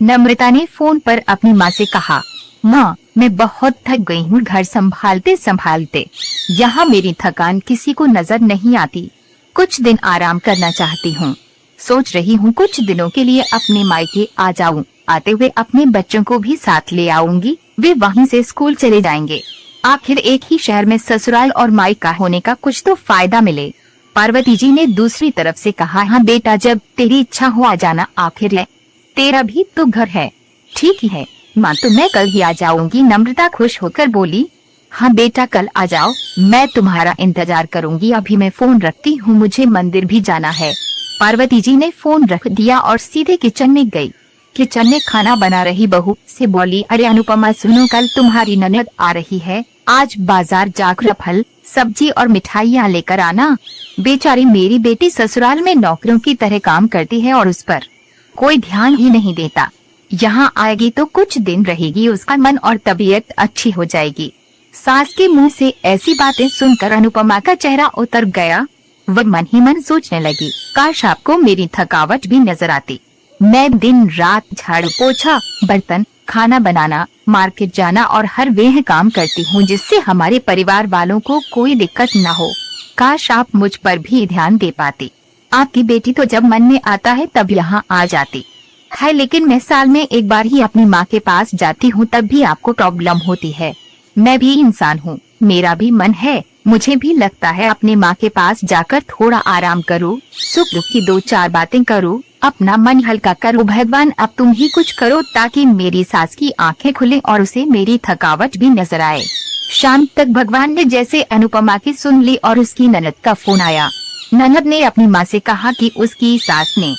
नम्रता ने फोन पर अपनी माँ से कहा, माँ, मैं बहुत थक गई हूँ घर संभालते संभालते। यहाँ मेरी थकान किसी को नजर नहीं आती। कुछ दिन आराम करना चाहती हूँ। सोच रही हूँ कुछ दिनों के लिए अपने मायके आ जाऊँ। आते हुए अपने बच्चों को भी साथ ले आऊंगी, वे वहीं से स्कूल चले जाएंगे। आखिर एक ही शहर में ससुराल और मायका होने का कुछ तो फायदा मिले। पार्वती जी ने दूसरी तरफ से कहा, हाँ बेटा, जब तेरी इच्छा हो आ जाना, आखिर है तेरा भी तो घर है। ठीक ही है माँ, तो मैं कल ही आ जाऊंगी। नम्रता खुश होकर बोली, हाँ बेटा, कल आ जाओ, मैं तुम्हारा इंतजार करूंगी। अभी मैं फोन रखती हूँ, मुझे मंदिर भी जाना है। पार्वती जी ने फोन रख दिया और सीधे किचन में गई। किचन में खाना बना रही बहू से बोली, अरे अनुपमा सुनो, कल तुम्हारी ननद आ रही है, आज बाजार जाकर फल सब्जी और मिठाइयाँ लेकर आना। बेचारी मेरी बेटी ससुराल में नौकरों की तरह काम करती है और उस पर कोई ध्यान ही नहीं देता। यहाँ आएगी तो कुछ दिन रहेगी, उसका मन और तबीयत अच्छी हो जाएगी। सास के मुंह से ऐसी बातें सुनकर अनुपमा का चेहरा उतर गया। वह मन ही मन सोचने लगी, काश आपको मेरी थकावट भी नजर आती। मैं दिन रात झाड़ू पोछा, बर्तन, खाना बनाना, मार्केट जाना और हर वह काम करती हूँ जिससे हमारे परिवार वालों को कोई दिक्कत न हो। काश आप मुझ पर भी ध्यान दे पाती। आपकी बेटी तो जब मन में आता है तब यहाँ आ जाती है, लेकिन मैं साल में एक बार ही अपनी माँ के पास जाती हूँ, तब भी आपको प्रॉब्लम होती है। मैं भी इंसान हूँ, मेरा भी मन है, मुझे भी लगता है अपने माँ के पास जाकर थोड़ा आराम करूँ, सुख दुख की दो चार बातें करूँ, अपना मन हल्का करो। भगवान अब तुम ही कुछ करो ताकि मेरी सास की आंखें खुले और उसे मेरी थकावट भी नजर आए। शाम तक भगवान ने जैसे अनुपमा की सुन ली और उसकी ननद का फोन आया। ननद ने अपनी माँ से कहा कि उसकी सास ने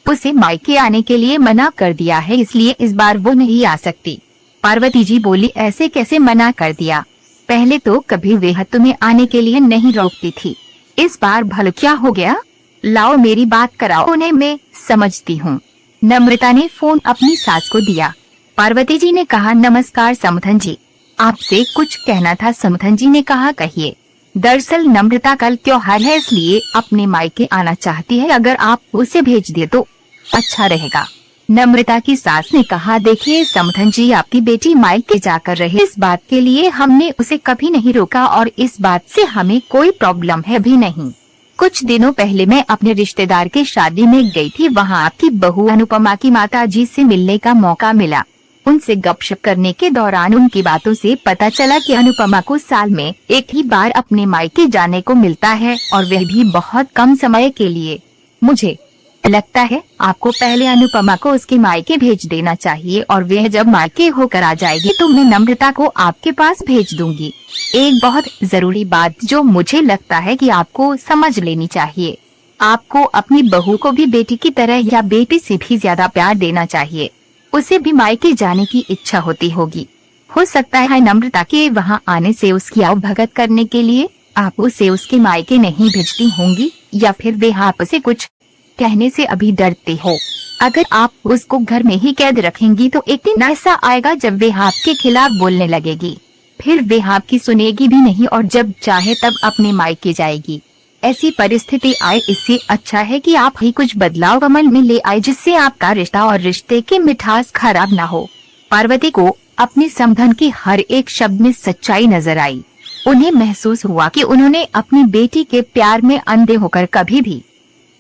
उसे मायके आने के लिए मना कर दिया है, इसलिए इस बार वो नहीं आ सकती। पार्वती जी बोली, ऐसे कैसे मना कर दिया? पहले तो कभी वह तुम्हें आने के लिए नहीं रोकती थी, इस बार भला क्या हो गया? लाओ मेरी बात कराओ उन्हें, मैं समझती हूँ। नम्रता ने फोन अपनी सास को दिया। पार्वती जी ने कहा, नमस्कार समधन जी, आपसे कुछ कहना था। समधन जी ने कहा, कहिए। दरअसल नम्रता कल त्योहार है, इसलिए अपने मायके आना चाहती है, अगर आप उसे भेज दे तो अच्छा रहेगा। नम्रता की सास ने कहा, देखिए समधन जी, आपकी बेटी मायके जाकर रहे, इस बात के लिए हमने उसे कभी नहीं रोका और इस बात से हमें कोई प्रॉब्लम है भी नहीं। कुछ दिनों पहले मैं अपने रिश्तेदार के शादी में गई थी, वहाँ आपकी बहू अनुपमा की माताजी से मिलने का मौका मिला। उनसे गपशप करने के दौरान उनकी बातों से पता चला कि अनुपमा को साल में एक ही बार अपने मायके जाने को मिलता है और वह भी बहुत कम समय के लिए। मुझे लगता है आपको पहले अनुपमा को उसके मायके भेज देना चाहिए और वह जब मायके होकर आ जाएगी तो मैं नम्रता को आपके पास भेज दूंगी। एक बहुत जरूरी बात जो मुझे लगता है कि आपको समझ लेनी चाहिए, आपको अपनी बहू को भी बेटी की तरह या बेटी से भी ज्यादा प्यार देना चाहिए। उसे भी मायके जाने की इच्छा होती होगी। हो सकता है नम्रता के वहाँ आने से उसकी आवभगत करने के लिए आप उसे उसके मायके नहीं भेजती होंगी, या फिर वे आपसे कुछ कहने से अभी डरते हो। अगर आप उसको घर में ही कैद रखेंगी तो एक दिन ऐसा आएगा जब वे आपके खिलाफ बोलने लगेगी, फिर वे आपकी सुनेगी भी नहीं और जब चाहे तब अपने मायके जाएगी। ऐसी परिस्थिति आए, इससे अच्छा है कि आप ही कुछ बदलाव अमल में ले आए जिससे आपका रिश्ता और रिश्ते की मिठास खराब ना हो। पार्वती को अपने समधन की हर एक शब्द में सच्चाई नजर आई। उन्हें महसूस हुआ कि उन्होंने अपनी बेटी के प्यार में अंधे होकर कभी भी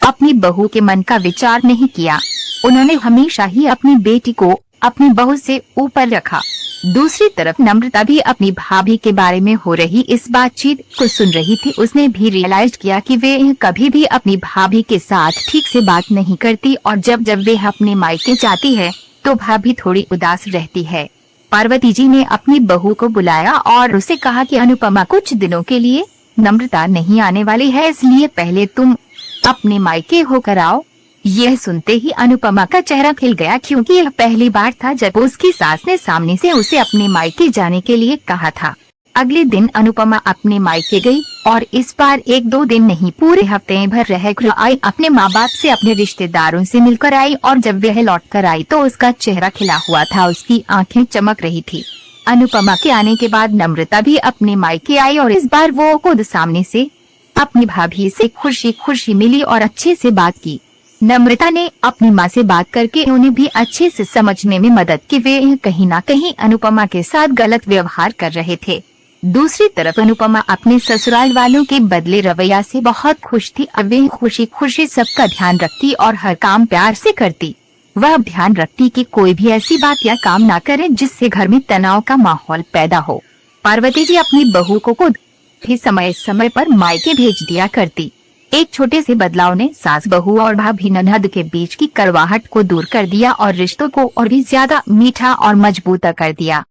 अपनी बहू के मन का विचार नहीं किया। उन्होंने हमेशा ही अपनी बेटी को अपनी बहू से ऊपर रखा। दूसरी तरफ नम्रता भी अपनी भाभी के बारे में हो रही इस बातचीत को सुन रही थी। उसने भी रियलाइज किया कि वे कभी भी अपनी भाभी के साथ ठीक से बात नहीं करती और जब जब वे अपने मायके जाती है तो भाभी थोड़ी उदास रहती है। पार्वती जी ने अपनी बहू को बुलाया और उसे कहा कि अनुपमा कुछ दिनों के लिए नम्रता नहीं आने वाली है, इसलिए पहले तुम अपने मायके होकर आओ। यह सुनते ही अनुपमा का चेहरा खिल गया, क्योंकि यह पहली बार था जब उसकी सास ने सामने से उसे अपने मायके जाने के लिए कहा था। अगले दिन अनुपमा अपने मायके गई और इस बार एक दो दिन नहीं, पूरे हफ्ते भर रह कर आई। अपने माँ बाप से, अपने रिश्तेदारों से मिलकर आई और जब वह लौट कर आई तो उसका चेहरा खिला हुआ था, उसकी आंखें चमक रही थी। अनुपमा के आने के बाद नम्रता भी अपने मायके आई और इस बार वो खुद सामने से अपनी भाभी से खुशी खुशी मिली और अच्छे से बात की। नम्रता ने अपनी माँ से बात करके उन्हें भी अच्छे से समझने में मदद की। वे कहीं ना कहीं अनुपमा के साथ गलत व्यवहार कर रहे थे। दूसरी तरफ अनुपमा अपने ससुराल वालों के बदले रवैया से बहुत खुश थी। अब वे खुशी खुशी सबका ध्यान रखती और हर काम प्यार से करती। वह ध्यान रखती कि कोई भी ऐसी बात या काम ना करे जिससे घर में तनाव का माहौल पैदा हो। पार्वती जी अपनी बहू को खुद भी समय समय पर मायके भेज दिया करती। एक छोटे से बदलाव ने सास बहू और भाभी ननद के बीच की कड़वाहट को दूर कर दिया और रिश्तों को और भी ज्यादा मीठा और मजबूत कर दिया।